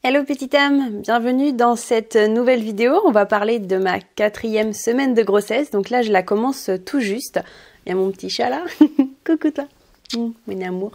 Hello petite âme, bienvenue dans cette nouvelle vidéo. On va parler de ma 4e semaine de grossesse. Donc là je la commence tout juste. Il y a mon petit chat là. Coucou toi. Mon amour.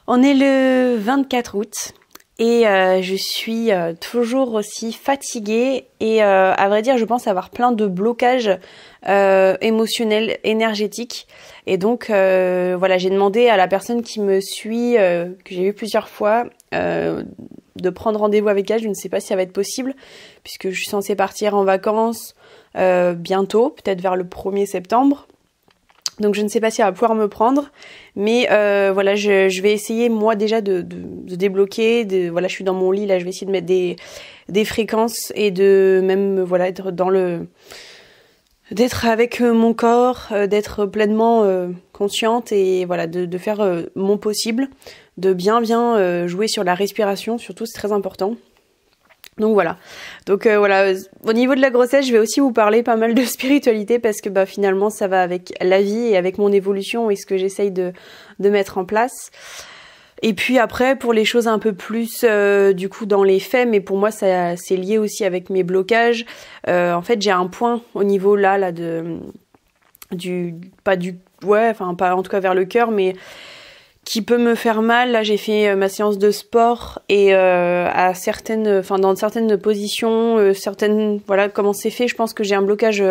On est le 24 août et je suis toujours aussi fatiguée et à vrai dire je pense avoir plein de blocages émotionnels, énergétiques et donc voilà, j'ai demandé à la personne qui me suit, que j'ai vu plusieurs fois, de prendre rendez-vous avec elle. Je ne sais pas si ça va être possible puisque je suis censée partir en vacances bientôt, peut-être vers le 1er septembre. Donc je ne sais pas si elle va pouvoir me prendre, mais voilà, je vais essayer moi déjà de débloquer. Voilà, je suis dans mon lit là, je vais essayer de mettre des fréquences et de même voilà être d'être avec mon corps, d'être pleinement consciente et voilà de faire mon possible, de bien jouer sur la respiration surtout, c'est très important. Donc voilà, voilà, au niveau de la grossesse, je vais aussi vous parler pas mal de spiritualité parce que finalement ça va avec la vie et avec mon évolution et ce que j'essaye de mettre en place. Et puis après, pour les choses un peu plus du coup dans les faits, mais pour moi ça c'est lié aussi avec mes blocages. En fait, j'ai un point au niveau là pas en tout cas vers le cœur, mais qui peut me faire mal. Là, j'ai fait ma séance de sport et dans certaines positions, voilà comment c'est fait. Je pense que j'ai un blocage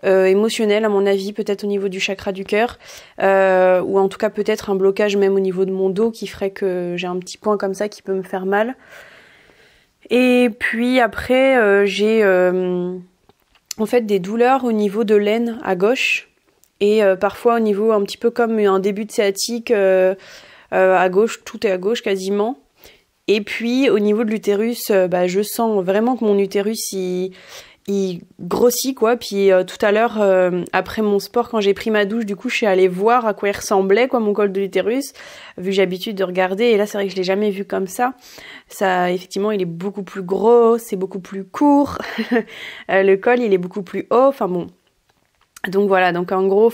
émotionnel à mon avis, peut-être au niveau du chakra du cœur, ou en tout cas peut-être un blocage même au niveau de mon dos qui ferait que j'ai un petit point comme ça qui peut me faire mal. Et puis après, j'ai en fait des douleurs au niveau de l'aine à gauche. Et parfois au niveau un petit peu comme un début de sciatique à gauche, tout est à gauche quasiment. Et puis au niveau de l'utérus, je sens vraiment que mon utérus il grossit quoi. Puis tout à l'heure après mon sport, quand j'ai pris ma douche, du coup je suis allée voir à quoi il ressemblait quoi mon col de l'utérus, vu que j'ai l'habitude de regarder. Et là c'est vrai que je l'ai jamais vu comme ça. Ça effectivement il est beaucoup plus gros, c'est beaucoup plus court. Le col il est beaucoup plus haut. Enfin bon. Donc voilà, donc en gros,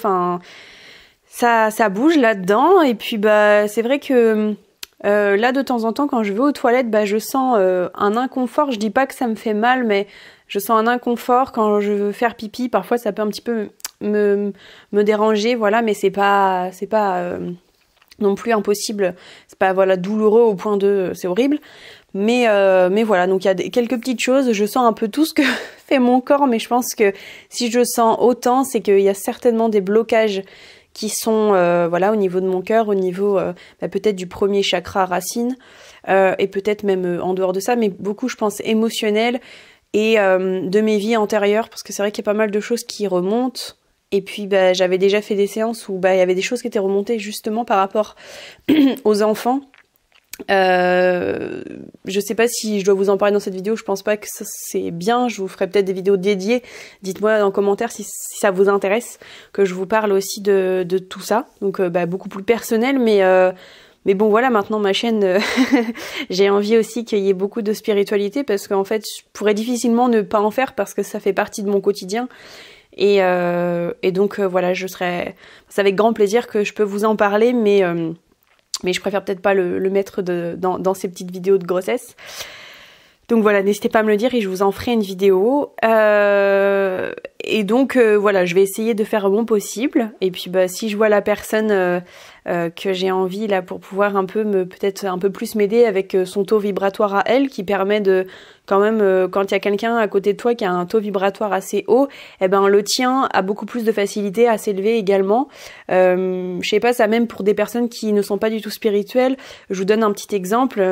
ça bouge là-dedans et puis c'est vrai que là de temps en temps quand je vais aux toilettes, je sens un inconfort. Je dis pas que ça me fait mal, mais je sens un inconfort quand je veux faire pipi. Parfois ça peut un petit peu me déranger, voilà, mais c'est pas non plus impossible. C'est pas voilà douloureux au point de c'est horrible. Mais voilà, donc il y a quelques petites choses, je sens un peu tout ce que fait mon corps, mais je pense que si je sens autant, c'est qu'il y a certainement des blocages qui sont voilà au niveau de mon cœur, au niveau peut-être du premier chakra racine, et peut-être même en dehors de ça, mais beaucoup je pense émotionnel et de mes vies antérieures, parce que c'est vrai qu'il y a pas mal de choses qui remontent. Et puis j'avais déjà fait des séances où il y avait des choses qui étaient remontées justement par rapport aux enfants. Je sais pas si je dois vous en parler dans cette vidéo, je pense pas que c'est bien, je vous ferai peut-être des vidéos dédiées, dites-moi en commentaire si ça vous intéresse que je vous parle aussi de tout ça, donc beaucoup plus personnel, mais bon voilà, maintenant ma chaîne j'ai envie aussi qu'il y ait beaucoup de spiritualité parce qu'en fait je pourrais difficilement ne pas en faire parce que ça fait partie de mon quotidien et donc voilà, c'est avec grand plaisir que je peux vous en parler, mais je préfère peut-être pas le mettre dans ces petites vidéos de grossesse. Donc voilà, n'hésitez pas à me le dire et je vous en ferai une vidéo. Et donc voilà, je vais essayer de faire le bon possible. Et puis bah si je vois la personne que j'ai envie là pour pouvoir un peu peut-être un peu plus m'aider avec son taux vibratoire à elle, qui permet de quand même quand il y a quelqu'un à côté de toi qui a un taux vibratoire assez haut, eh ben le tien a beaucoup plus de facilité à s'élever également. Je sais pas, ça même pour des personnes qui ne sont pas du tout spirituelles. Je vous donne un petit exemple.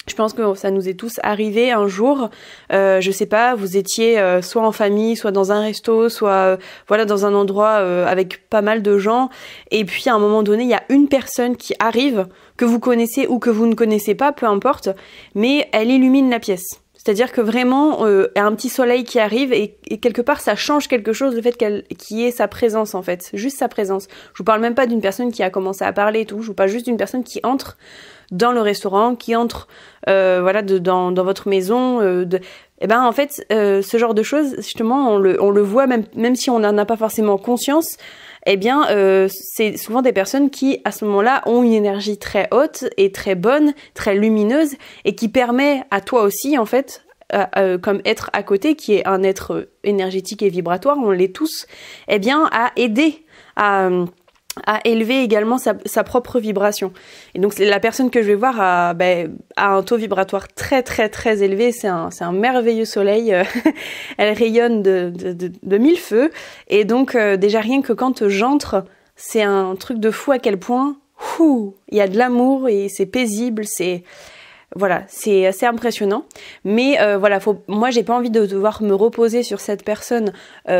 Je pense que ça nous est tous arrivé un jour, je sais pas, vous étiez soit en famille, soit dans un resto, soit voilà dans un endroit avec pas mal de gens, et puis à un moment donné, il y a une personne qui arrive, que vous connaissez ou que vous ne connaissez pas, peu importe, mais elle illumine la pièce. C'est-à-dire que vraiment, il y a un petit soleil qui arrive et quelque part, ça change quelque chose, le fait qu'il y ait sa présence en fait, juste sa présence. Je vous parle même pas d'une personne qui a commencé à parler et tout, je vous parle juste d'une personne qui entre dans le restaurant, qui entre voilà dans votre maison. Et ben en fait, ce genre de choses, justement, on le voit même si on n'en a pas forcément conscience. Eh bien, c'est souvent des personnes qui, à ce moment-là, ont une énergie très haute et très bonne, très lumineuse, et qui permet à toi aussi, en fait, comme être à côté, qui est un être énergétique et vibratoire, on l'est tous, eh bien, à aider à élever également sa propre vibration. Et donc la personne que je vais voir a un taux vibratoire très très très élevé, c'est un merveilleux soleil, elle rayonne de mille feux, et donc déjà rien que quand j'entre, c'est un truc de fou à quel point il y a de l'amour et c'est paisible, voilà, c'est assez impressionnant. Mais voilà, moi j'ai pas envie de devoir me reposer sur cette personne tout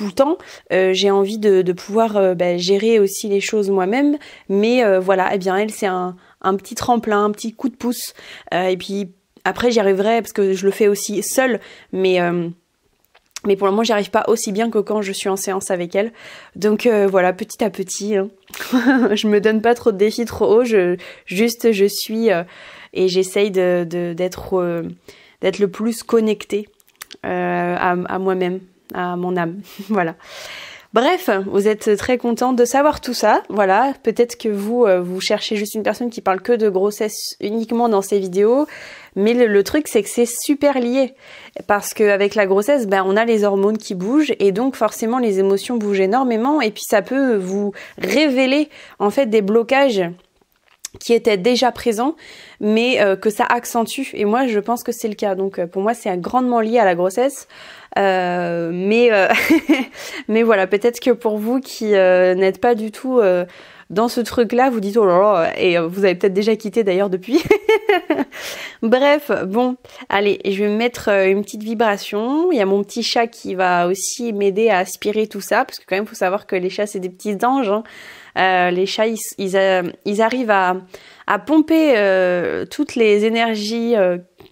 le temps. J'ai envie de pouvoir gérer aussi les choses moi-même. Mais voilà, eh bien elle c'est un petit tremplin, un petit coup de pouce. Et puis après j'y arriverai parce que je le fais aussi seule. Mais pour le moment, j'y arrive pas aussi bien que quand je suis en séance avec elle. Donc voilà, petit à petit, hein. Je me donne pas trop de défis trop hauts. Je suis et j'essaye d'être le plus connectée à moi-même, à mon âme. Voilà. Bref, vous êtes très contente de savoir tout ça. Voilà, peut-être que vous cherchez juste une personne qui parle que de grossesse uniquement dans ses vidéos. Mais le truc, c'est que c'est super lié. Parce qu'avec la grossesse, on a les hormones qui bougent et donc forcément les émotions bougent énormément. Et puis ça peut vous révéler en fait des blocages qui étaient déjà présents, mais que ça accentue. Et moi, je pense que c'est le cas. Donc pour moi, c'est grandement lié à la grossesse. Mais voilà, peut-être que pour vous qui n'êtes pas du tout dans ce truc-là, vous dites oh là là, et vous avez peut-être déjà quitté d'ailleurs depuis. Bref, bon, allez, je vais me mettre une petite vibration. Il y a mon petit chat qui va aussi m'aider à aspirer tout ça, parce que quand même, faut savoir que les chats, c'est des petits anges, hein. Les chats, ils arrivent à pomper toutes les énergies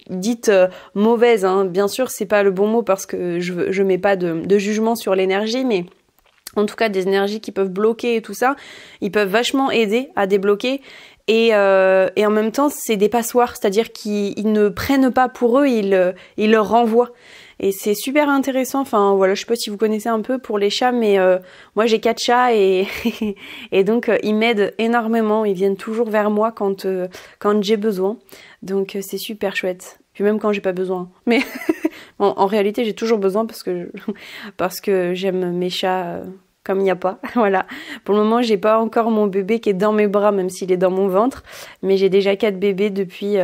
dites mauvaises, hein. Bien sûr, c'est pas le bon mot parce que je mets pas de jugement sur l'énergie, mais en tout cas des énergies qui peuvent bloquer et tout ça, ils peuvent vachement aider à débloquer. Et en même temps, c'est des passoires, c'est-à-dire qu'ils ne prennent pas pour eux, ils leur renvoient. Et c'est super intéressant. Enfin voilà, je sais pas si vous connaissez un peu pour les chats, mais moi j'ai 4 chats et et donc ils m'aident énormément. Ils viennent toujours vers moi quand j'ai besoin. Donc c'est super chouette. Puis même quand j'ai pas besoin. Mais en réalité j'ai toujours besoin parce que j'aime mes chats. Comme il n'y a pas, voilà. Pour le moment, j'ai pas encore mon bébé qui est dans mes bras, même s'il est dans mon ventre. Mais j'ai déjà 4 bébés depuis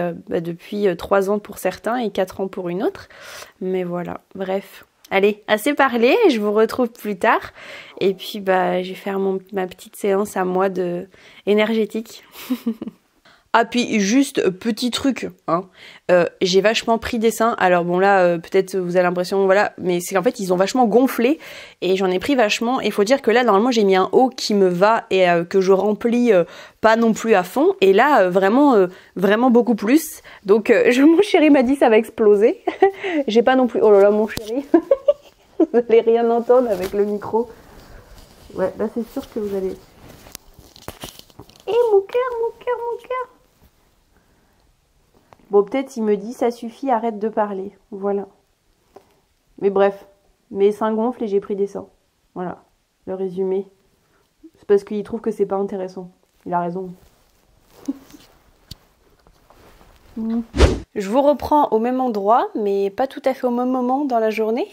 3 ans pour certains et 4 ans pour une autre. Mais voilà, bref. Allez, assez parlé, je vous retrouve plus tard. Et puis, je vais faire ma petite séance à moi énergétique. Ah puis juste petit truc, hein. J'ai vachement pris des seins. Alors bon là peut-être vous avez l'impression voilà, mais c'est qu'en fait ils ont vachement gonflé et j'en ai pris vachement. Et faut dire que là normalement j'ai mis un haut qui me va et que je remplis pas non plus à fond. Et là vraiment beaucoup plus. Donc mon chéri m'a dit ça va exploser. J'ai pas non plus. Oh là là mon chéri, vous allez rien entendre avec le micro. Ouais là c'est sûr que vous allez. Et mon cœur. Bon, peut-être il me dit ça suffit, arrête de parler. Voilà. Mais bref, mes seins gonflent et j'ai pris des seins. Voilà, le résumé. C'est parce qu'il trouve que c'est pas intéressant. Il a raison. Je vous reprends au même endroit, mais pas tout à fait au même moment dans la journée.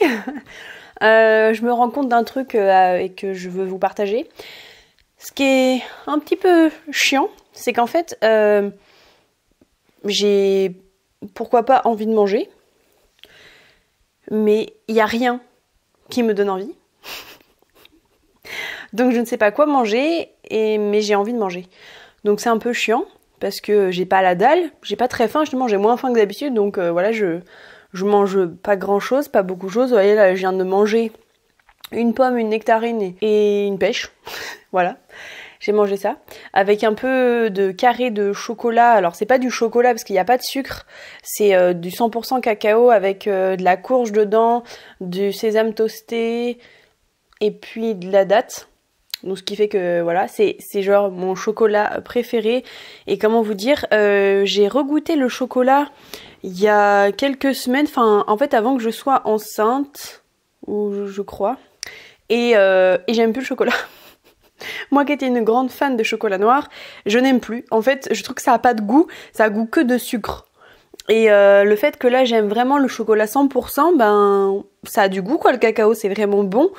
Je me rends compte d'un truc et que je veux vous partager. Ce qui est un petit peu chiant, c'est qu'en fait, j'ai pourquoi pas envie de manger, mais il n'y a rien qui me donne envie. Donc je ne sais pas quoi manger, mais j'ai envie de manger. Donc c'est un peu chiant, parce que j'ai pas la dalle, j'ai pas très faim, justement j'ai moins faim que d'habitude, donc voilà, je mange pas grand chose, pas beaucoup de choses. Vous voyez là, je viens de manger une pomme, une nectarine et une pêche. Voilà, j'ai mangé ça. Avec un peu de carré de chocolat, alors c'est pas du chocolat parce qu'il n'y a pas de sucre, c'est du 100% cacao avec de la courge dedans, du sésame toasté et puis de la date. Donc ce qui fait que voilà, c'est genre mon chocolat préféré. Et comment vous dire, j'ai regoûté le chocolat il y a quelques semaines, enfin en fait avant que je sois enceinte, ou je crois, et j'aime plus le chocolat. Moi qui étais une grande fan de chocolat noir, je n'aime plus. En fait, je trouve que ça a pas de goût, ça a goût que de sucre. Et le fait que là j'aime vraiment le chocolat 100%, ben ça a du goût quoi, le cacao c'est vraiment bon.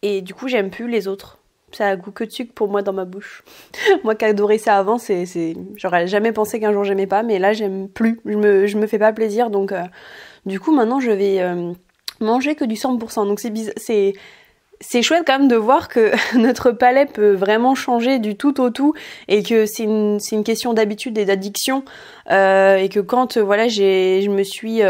Et du coup, j'aime plus les autres. Ça a goût que de sucre pour moi dans ma bouche. Moi qui adorais ça avant, j'aurais jamais pensé qu'un jour j'aimais pas, mais là j'aime plus. Je me fais pas plaisir, donc du coup maintenant je vais manger que du 100%. Donc c'est chouette quand même de voir que notre palais peut vraiment changer du tout au tout et que c'est une question d'habitude et d'addiction et que quand voilà je me suis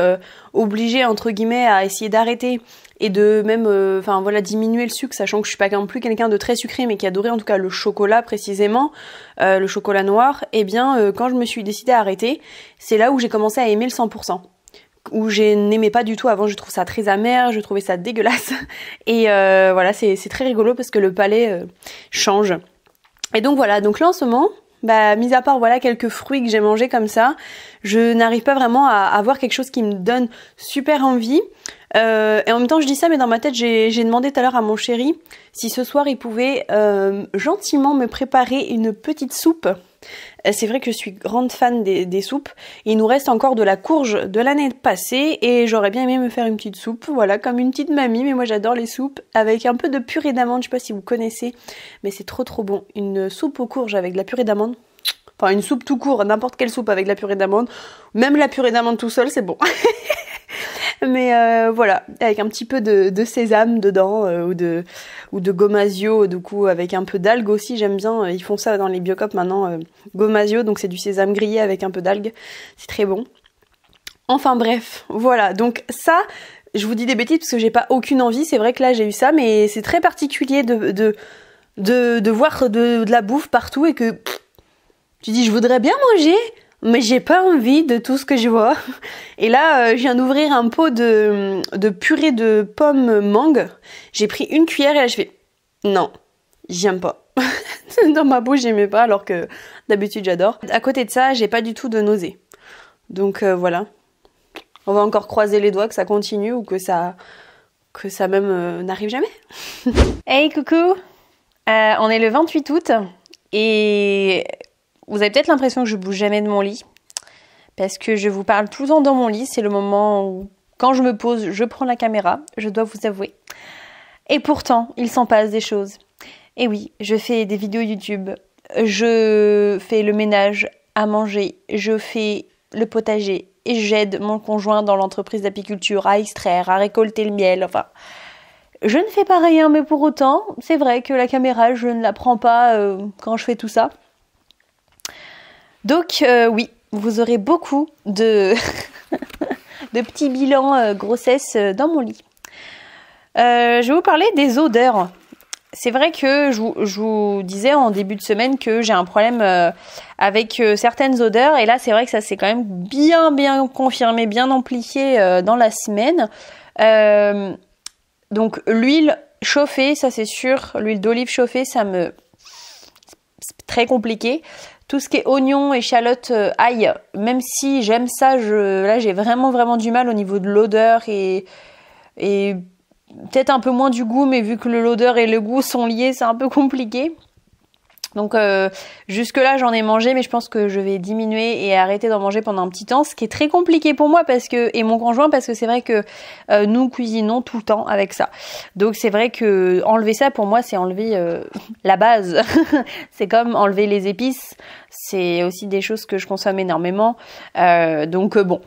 obligée entre guillemets à essayer d'arrêter et de même voilà diminuer le sucre, sachant que je suis pas non plus quelqu'un de très sucré mais qui adorait en tout cas le chocolat précisément, le chocolat noir, et bien quand je me suis décidée à arrêter, c'est là où j'ai commencé à aimer le 100%. Où je n'aimais pas du tout avant, je trouve ça très amer, je trouvais ça dégueulasse. Et voilà, c'est très rigolo parce que le palais change. Et donc voilà, donc là en ce moment, mis à part voilà quelques fruits que j'ai mangés comme ça, je n'arrive pas vraiment à avoir quelque chose qui me donne super envie. Et en même temps je dis ça, mais dans ma tête j'ai demandé tout à l'heure à mon chéri si ce soir il pouvait gentiment me préparer une petite soupe. C'est vrai que je suis grande fan des soupes. Il nous reste encore de la courge de l'année passée et j'aurais bien aimé me faire une petite soupe, voilà, comme une petite mamie, mais moi j'adore les soupes avec un peu de purée d'amande, je sais pas si vous connaissez, mais c'est trop bon. Une soupe aux courges avec de la purée d'amande, enfin une soupe tout court, n'importe quelle soupe avec de la purée d'amande, même la purée d'amande tout seul, c'est bon. Mais voilà, avec un petit peu de sésame dedans ou de gomasio, du coup avec un peu d'algues aussi, j'aime bien, ils font ça dans les Biocop maintenant, gomasio, donc c'est du sésame grillé avec un peu d'algues, c'est très bon. Enfin bref, voilà, donc ça, je vous dis des bêtises parce que j'ai pas aucune envie, c'est vrai que là j'ai eu ça, mais c'est très particulier de voir de la bouffe partout et que tu dis je voudrais bien manger, mais j'ai pas envie de tout ce que je vois. Et là, je viens d'ouvrir un pot de purée de pommes mangue. J'ai pris une cuillère et là je fais non, j'aime pas. Dans ma bouche, j'aimais pas alors que d'habitude j'adore. À côté de ça, j'ai pas du tout de nausée. Donc voilà. On va encore croiser les doigts que ça continue ou que ça même n'arrive jamais. Hey coucou, on est le 28 août et vous avez peut-être l'impression que je bouge jamais de mon lit parce que je vous parle tout le temps dans mon lit. C'est le moment où, quand je me pose, je prends la caméra, je dois vous avouer. Et pourtant, il s'en passe des choses. Et oui, je fais des vidéos YouTube, je fais le ménage à manger, je fais le potager et j'aide mon conjoint dans l'entreprise d'apiculture à extraire, à récolter le miel, enfin... Je ne fais pas rien, mais pour autant, c'est vrai que la caméra, je ne la prends pas quand je fais tout ça. Donc oui, vous aurez beaucoup de petits bilans grossesse dans mon lit. Je vais vous parler des odeurs. C'est vrai que je vous disais en début de semaine que j'ai un problème avec certaines odeurs. Et là, c'est vrai que ça s'est quand même bien confirmé, bien amplifié dans la semaine. Donc l'huile chauffée, ça c'est sûr. L'huile d'olive chauffée, c'est très compliqué. Tout ce qui est oignon, échalote, ail, même si j'aime ça, là j'ai vraiment du mal au niveau de l'odeur et peut-être un peu moins du goût, mais vu que l'odeur et le goût sont liés, c'est un peu compliqué. Donc jusque-là j'en ai mangé, mais je pense que je vais diminuer et arrêter d'en manger pendant un petit temps, ce qui est très compliqué pour moi et mon conjoint, parce que c'est vrai que nous cuisinons tout le temps avec ça. Donc c'est vrai que enlever ça pour moi, c'est enlever la base. C'est comme enlever les épices, c'est aussi des choses que je consomme énormément. Donc bon,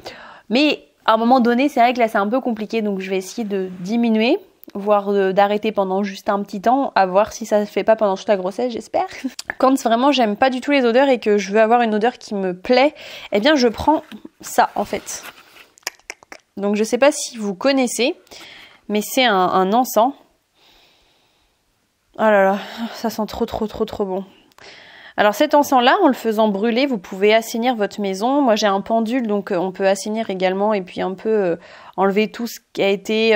mais à un moment donné, c'est vrai que là c'est un peu compliqué, donc je vais essayer de diminuer, voire d'arrêter pendant juste un petit temps, à voir si ça se fait pas pendant toute la grossesse, j'espère. Quand vraiment j'aime pas du tout les odeurs et que je veux avoir une odeur qui me plaît, eh bien je prends ça en fait. Donc je sais pas si vous connaissez, mais c'est un encens. Oh là là, ça sent trop bon. Alors cet encens-là, en le faisant brûler, vous pouvez assainir votre maison. Moi j'ai un pendule, donc on peut assainir également et puis un peu enlever tout ce qui a été...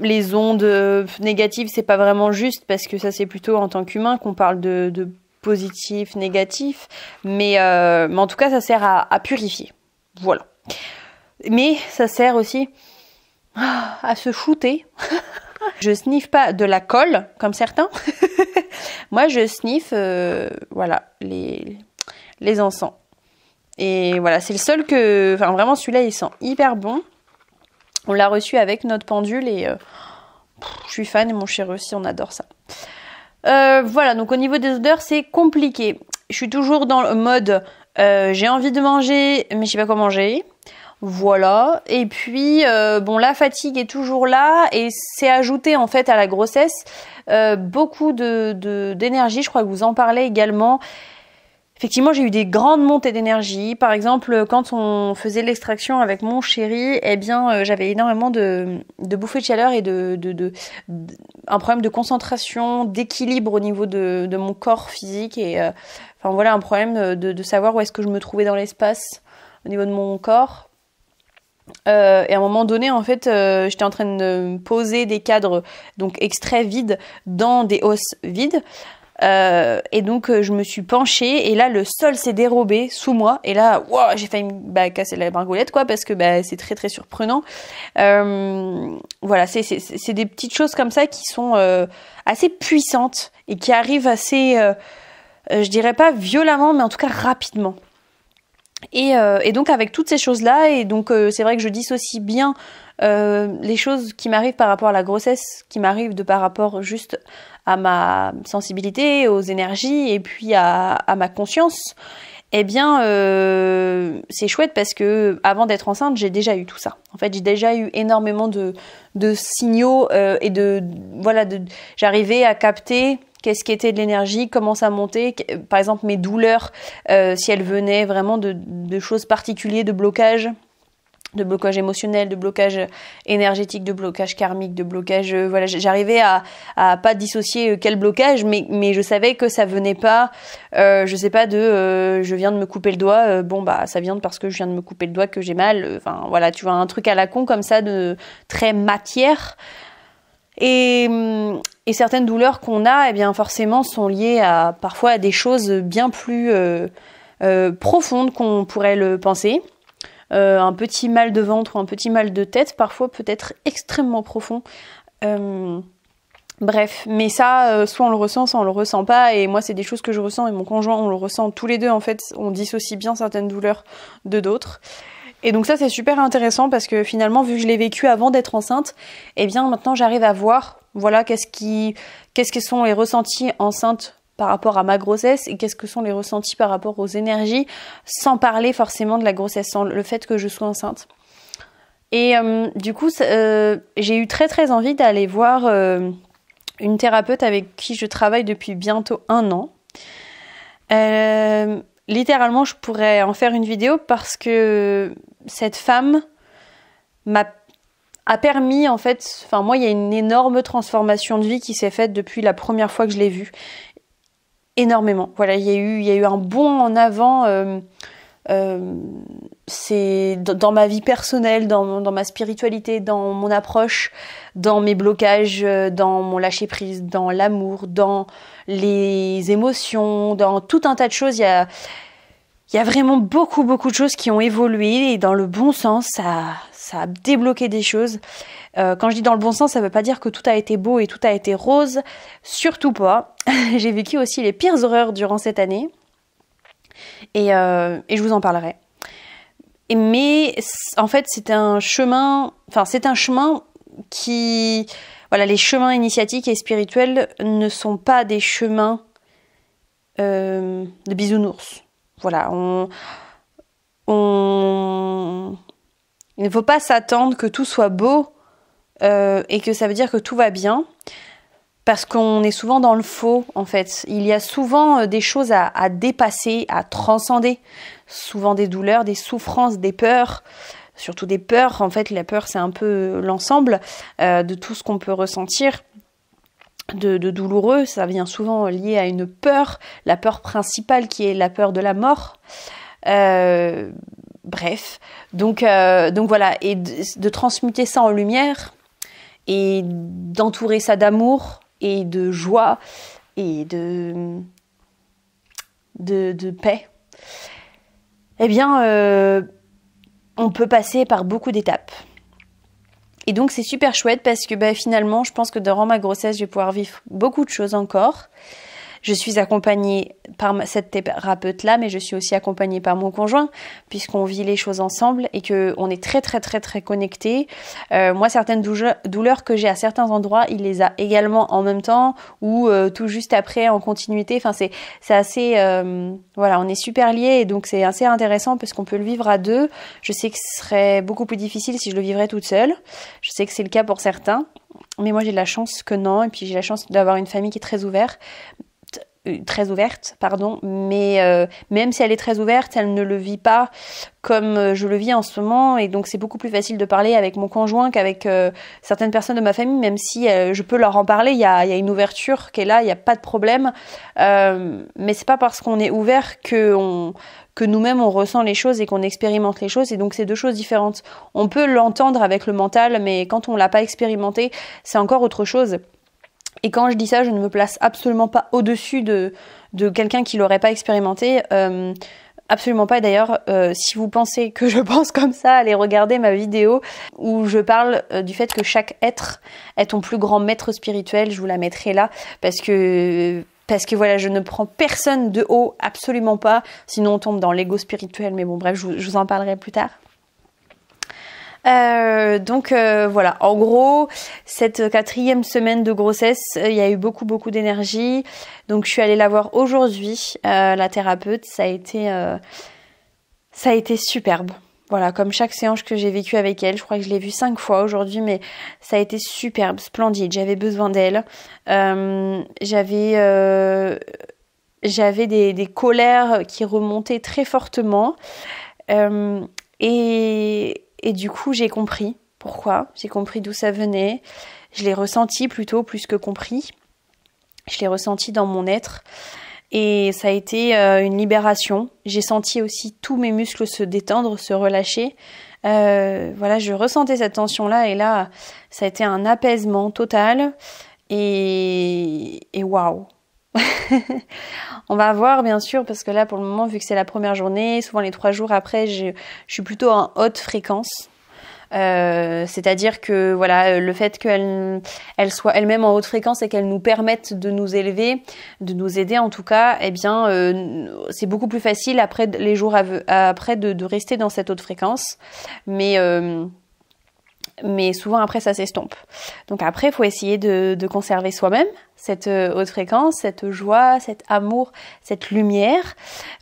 les ondes négatives, c'est pas vraiment juste parce que ça c'est plutôt en tant qu'humain qu'on parle de positif, négatif, mais en tout cas ça sert à purifier, voilà. Mais ça sert aussi à se shooter. Je sniffe pas de la colle comme certains. Moi je sniffe voilà les encens. Et voilà, c'est le seul que, enfin vraiment celui-là il sent hyper bon. On l'a reçu avec notre pendule et je suis fan et mon chéri aussi, on adore ça. Voilà, donc au niveau des odeurs, c'est compliqué. Je suis toujours dans le mode j'ai envie de manger, mais je sais pas quoi manger. Voilà. Et puis, bon, la fatigue est toujours là et c'est ajouté en fait à la grossesse beaucoup d'énergie. Je crois que vous en parlez également. Effectivement, j'ai eu des grandes montées d'énergie. Par exemple, quand on faisait l'extraction avec mon chéri, eh bien, j'avais énormément de bouffées de chaleur et un problème de concentration, d'équilibre au niveau de mon corps physique et enfin voilà, un problème de savoir où est-ce que je me trouvais dans l'espace au niveau de mon corps. Et à un moment donné, en fait, j'étais en train de poser des cadres donc extraits vides dans des hausses vides. Et donc je me suis penchée et là le sol s'est dérobé sous moi et là wow, j'ai failli casser la margoulette quoi parce que c'est très surprenant. Voilà, c'est des petites choses comme ça qui sont assez puissantes et qui arrivent assez je dirais pas violemment mais en tout cas rapidement. Et donc avec toutes ces choses-là, et donc c'est vrai que je dissocie bien les choses qui m'arrivent par rapport à la grossesse, qui m'arrivent par rapport juste à ma sensibilité, aux énergies et puis à ma conscience. Eh bien, c'est chouette parce que avant d'être enceinte, j'ai déjà eu tout ça. En fait, j'ai déjà eu énormément de signaux et j'arrivais à capter qu'est-ce qui était de l'énergie, comment ça montait, par exemple mes douleurs, si elles venaient vraiment de choses particulières, de blocage émotionnel, de blocage énergétique, de blocage karmique, de blocage, voilà, j'arrivais à pas dissocier quel blocage, mais je savais que ça venait pas, je sais pas je viens de me couper le doigt, ça vient parce que je viens de me couper le doigt que j'ai mal, enfin voilà, tu vois, un truc à la con comme ça de très matière. Et certaines douleurs qu'on a, eh bien forcément sont liées parfois à des choses bien plus profondes qu'on pourrait le penser. Un petit mal de ventre ou un petit mal de tête, parfois peut être extrêmement profond. Bref, mais ça, soit on le ressent, soit on le ressent pas. Et moi, c'est des choses que je ressens et mon conjoint, on le ressent tous les deux. En fait, on dissocie bien certaines douleurs de d'autres. Et donc ça, c'est super intéressant parce que finalement, vu que je l'ai vécu avant d'être enceinte, eh bien maintenant, j'arrive à voir, voilà, qu'est-ce que sont les ressentis enceintes par rapport à ma grossesse et qu'est-ce que sont les ressentis par rapport aux énergies, sans parler forcément de la grossesse, sans le fait que je sois enceinte. Et du coup, j'ai eu très envie d'aller voir une thérapeute avec qui je travaille depuis bientôt 1 an. Littéralement, je pourrais en faire une vidéo parce que cette femme a permis, en fait, enfin moi, il y a une énorme transformation de vie qui s'est faite depuis la première fois que je l'ai vue. Énormément. Voilà, il y a eu un bond en avant. C'est dans ma vie personnelle, dans ma spiritualité, dans mon approche, dans mes blocages, dans mon lâcher prise, dans l'amour, dans les émotions, dans tout un tas de choses. Il y a vraiment beaucoup de choses qui ont évolué et dans le bon sens. ça a débloqué des choses. Quand je dis dans le bon sens, ça veut pas dire que tout a été beau et tout a été rose, surtout pas. J'ai vécu aussi les pires horreurs durant cette année et je vous en parlerai. Mais en fait, c'est un chemin qui... Voilà, les chemins initiatiques et spirituels ne sont pas des chemins de bisounours. Voilà, il ne faut pas s'attendre que tout soit beau et que ça veut dire que tout va bien, parce qu'on est souvent dans le faux, en fait. Il y a souvent des choses à dépasser, à transcender. Souvent des douleurs, des souffrances, des peurs, surtout des peurs. En fait, la peur, c'est un peu l'ensemble de tout ce qu'on peut ressentir de douloureux. Ça vient souvent lié à une peur, la peur principale qui est la peur de la mort. Bref, donc voilà, et de transmuter ça en lumière et d'entourer ça d'amour et de joie et de paix. Eh bien, on peut passer par beaucoup d'étapes. Et donc c'est super chouette parce que finalement, je pense que durant ma grossesse, je vais pouvoir vivre beaucoup de choses encore. Je suis accompagnée par cette thérapeute-là, mais je suis aussi accompagnée par mon conjoint, puisqu'on vit les choses ensemble et qu'on est très très très très connectés. Moi, certaines douleurs que j'ai à certains endroits, il les a également en même temps ou tout juste après en continuité. Enfin, c'est assez... voilà, on est super liés et donc c'est assez intéressant parce qu'on peut le vivre à deux. Je sais que ce serait beaucoup plus difficile si je le vivrais toute seule. Je sais que c'est le cas pour certains. Mais moi, j'ai de la chance que non. Et puis, j'ai la chance d'avoir une famille qui est très ouverte, mais même si elle est très ouverte, elle ne le vit pas comme je le vis en ce moment, et donc c'est beaucoup plus facile de parler avec mon conjoint qu'avec certaines personnes de ma famille, même si je peux leur en parler, il y a une ouverture qui est là, il n'y a pas de problème, mais c'est pas parce qu'on est ouvert que nous-mêmes on ressent les choses et qu'on expérimente les choses, et donc c'est deux choses différentes. On peut l'entendre avec le mental, mais quand on l'a pas expérimenté, c'est encore autre chose. Et quand je dis ça, je ne me place absolument pas au-dessus de quelqu'un qui l'aurait pas expérimenté. Absolument pas. D'ailleurs, si vous pensez que je pense comme ça, allez regarder ma vidéo où je parle du fait que chaque être est ton plus grand maître spirituel. Je vous la mettrai là parce que voilà, je ne prends personne de haut, absolument pas. Sinon, on tombe dans l'ego spirituel. Mais bon, bref, je vous en parlerai plus tard. Voilà, en gros, cette 4e semaine de grossesse, il y a eu beaucoup d'énergie. Donc je suis allée la voir aujourd'hui, la thérapeute. Ça a été superbe. Voilà, comme chaque séance que j'ai vécue avec elle, je crois que je l'ai vue 5 fois aujourd'hui, mais ça a été superbe, splendide. J'avais besoin d'elle. J'avais des colères qui remontaient très fortement. Et du coup, j'ai compris pourquoi, j'ai compris d'où ça venait. Je l'ai ressenti plutôt, plus que compris. Je l'ai ressenti dans mon être. Et ça a été une libération. J'ai senti aussi tous mes muscles se détendre, se relâcher. Voilà, je ressentais cette tension-là. Et là, ça a été un apaisement total. Et waouh. On va voir bien sûr, parce que là pour le moment, vu que c'est la première journée, souvent les 3 jours après je suis plutôt en haute fréquence, c'est-à-dire que voilà, le fait qu'elle soit elle-même en haute fréquence et qu'elle nous permette de nous élever, de nous aider en tout cas, eh bien c'est beaucoup plus facile après les jours après de rester dans cette haute fréquence, mais souvent après ça s'estompe. Donc après il faut essayer de conserver soi-même cette haute fréquence, cette joie, cet amour, cette lumière.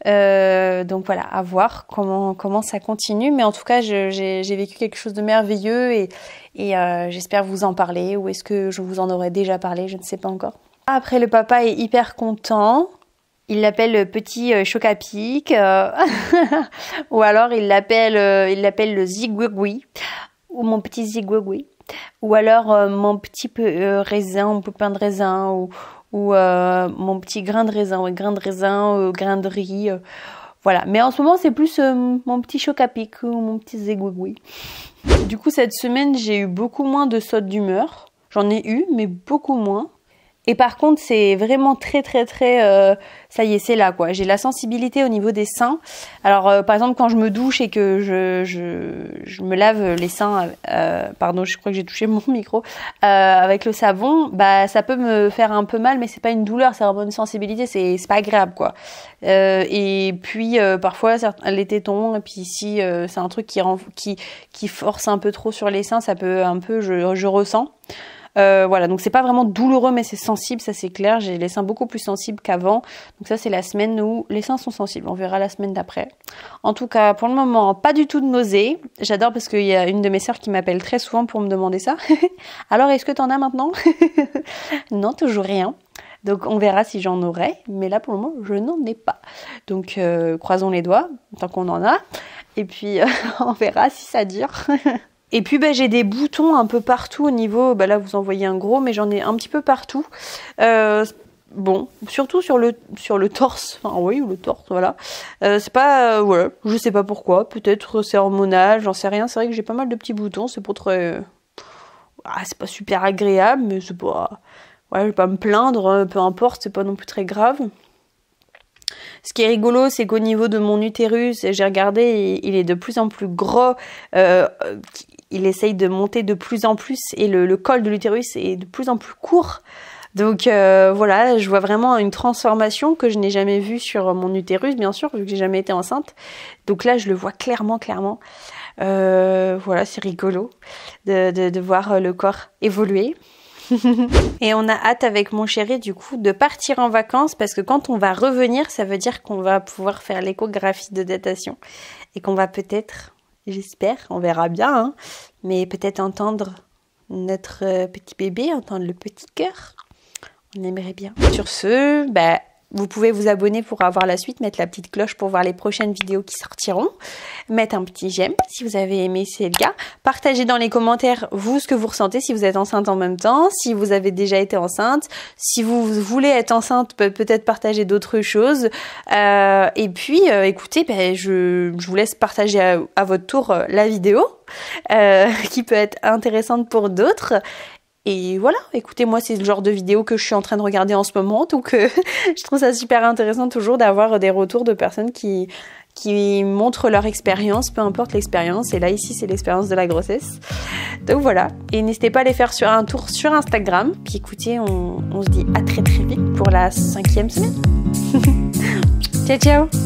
Donc voilà, à voir comment ça continue. Mais en tout cas j'ai vécu quelque chose de merveilleux et j'espère vous en parler, ou est-ce que je vous en aurais déjà parlé, je ne sais pas encore. Après, le papa est hyper content. Il l'appelle le petit Choc-à-Pic ou alors il l'appelle le Zigouigoui, ou mon petit Zigouigoui, ou alors mon petit raisin, mon pépin de raisin, ou mon petit grain de raisin, grain de riz. Voilà. Mais en ce moment, c'est plus mon petit Choc-à-Pic ou mon petit Zigouigoui. Du coup, cette semaine, j'ai eu beaucoup moins de sautes d'humeur. J'en ai eu, mais beaucoup moins. Et par contre, c'est vraiment très ça y est, c'est là quoi. J'ai la sensibilité au niveau des seins. Alors par exemple quand je me douche et que je me lave les seins, pardon, je crois que j'ai touché mon micro, avec le savon, bah ça peut me faire un peu mal, mais c'est pas une douleur, c'est vraiment une sensibilité, c'est pas agréable quoi. Et puis parfois les tétons, et puis si c'est un truc qui force un peu trop sur les seins, ça peut un peu, je ressens. Voilà, donc c'est pas vraiment douloureux, mais c'est sensible, ça c'est clair. J'ai les seins beaucoup plus sensibles qu'avant. Donc ça c'est la semaine où les seins sont sensibles. On verra la semaine d'après. En tout cas, pour le moment, pas du tout de nausées. J'adore parce qu'il y a une de mes sœurs qui m'appelle très souvent pour me demander ça. Alors, est-ce que t'en as maintenant? Non, toujours rien. Donc on verra si j'en aurai. Mais là pour le moment, je n'en ai pas. Donc croisons les doigts tant qu'on en a. Et puis on verra si ça dure. Et puis j'ai des boutons un peu partout au niveau, là vous en voyez un gros, mais j'en ai un petit peu partout. Bon, surtout sur le torse, enfin oui, le torse, voilà. C'est pas, voilà, je sais pas pourquoi, peut-être c'est hormonal, j'en sais rien. C'est vrai que j'ai pas mal de petits boutons, c'est pas très, c'est pas super agréable, mais c'est pas, ouais, je vais pas me plaindre, peu importe, c'est pas non plus très grave. Ce qui est rigolo, c'est qu'au niveau de mon utérus, j'ai regardé, il est de plus en plus gros. Il essaye de monter de plus en plus et le col de l'utérus est de plus en plus court. Donc voilà, je vois vraiment une transformation que je n'ai jamais vue sur mon utérus, bien sûr, vu que j'ai jamais été enceinte. Donc là, je le vois clairement. Voilà, c'est rigolo de voir le corps évoluer. Et on a hâte avec mon chéri du coup de partir en vacances parce que quand on va revenir, ça veut dire qu'on va pouvoir faire l'échographie de datation et qu'on va peut-être, j'espère, on verra bien, hein, mais peut-être entendre notre petit bébé, entendre le petit cœur. On aimerait bien. Sur ce, vous pouvez vous abonner pour avoir la suite, mettre la petite cloche pour voir les prochaines vidéos qui sortiront, mettre un petit j'aime si vous avez aimé, c'est le cas. Partagez dans les commentaires vous ce que vous ressentez si vous êtes enceinte en même temps, si vous avez déjà été enceinte, si vous voulez être enceinte, peut-être partager d'autres choses. Et puis écoutez, je vous laisse partager à votre tour la vidéo qui peut être intéressante pour d'autres. Et voilà, écoutez, moi c'est le genre de vidéo que je suis en train de regarder en ce moment, donc je trouve ça super intéressant toujours d'avoir des retours de personnes qui montrent leur expérience, peu importe l'expérience, et là ici c'est l'expérience de la grossesse. Donc voilà, et n'hésitez pas à aller faire un tour sur Instagram, puis écoutez, on se dit à très vite pour la 5e semaine. Ciao ciao.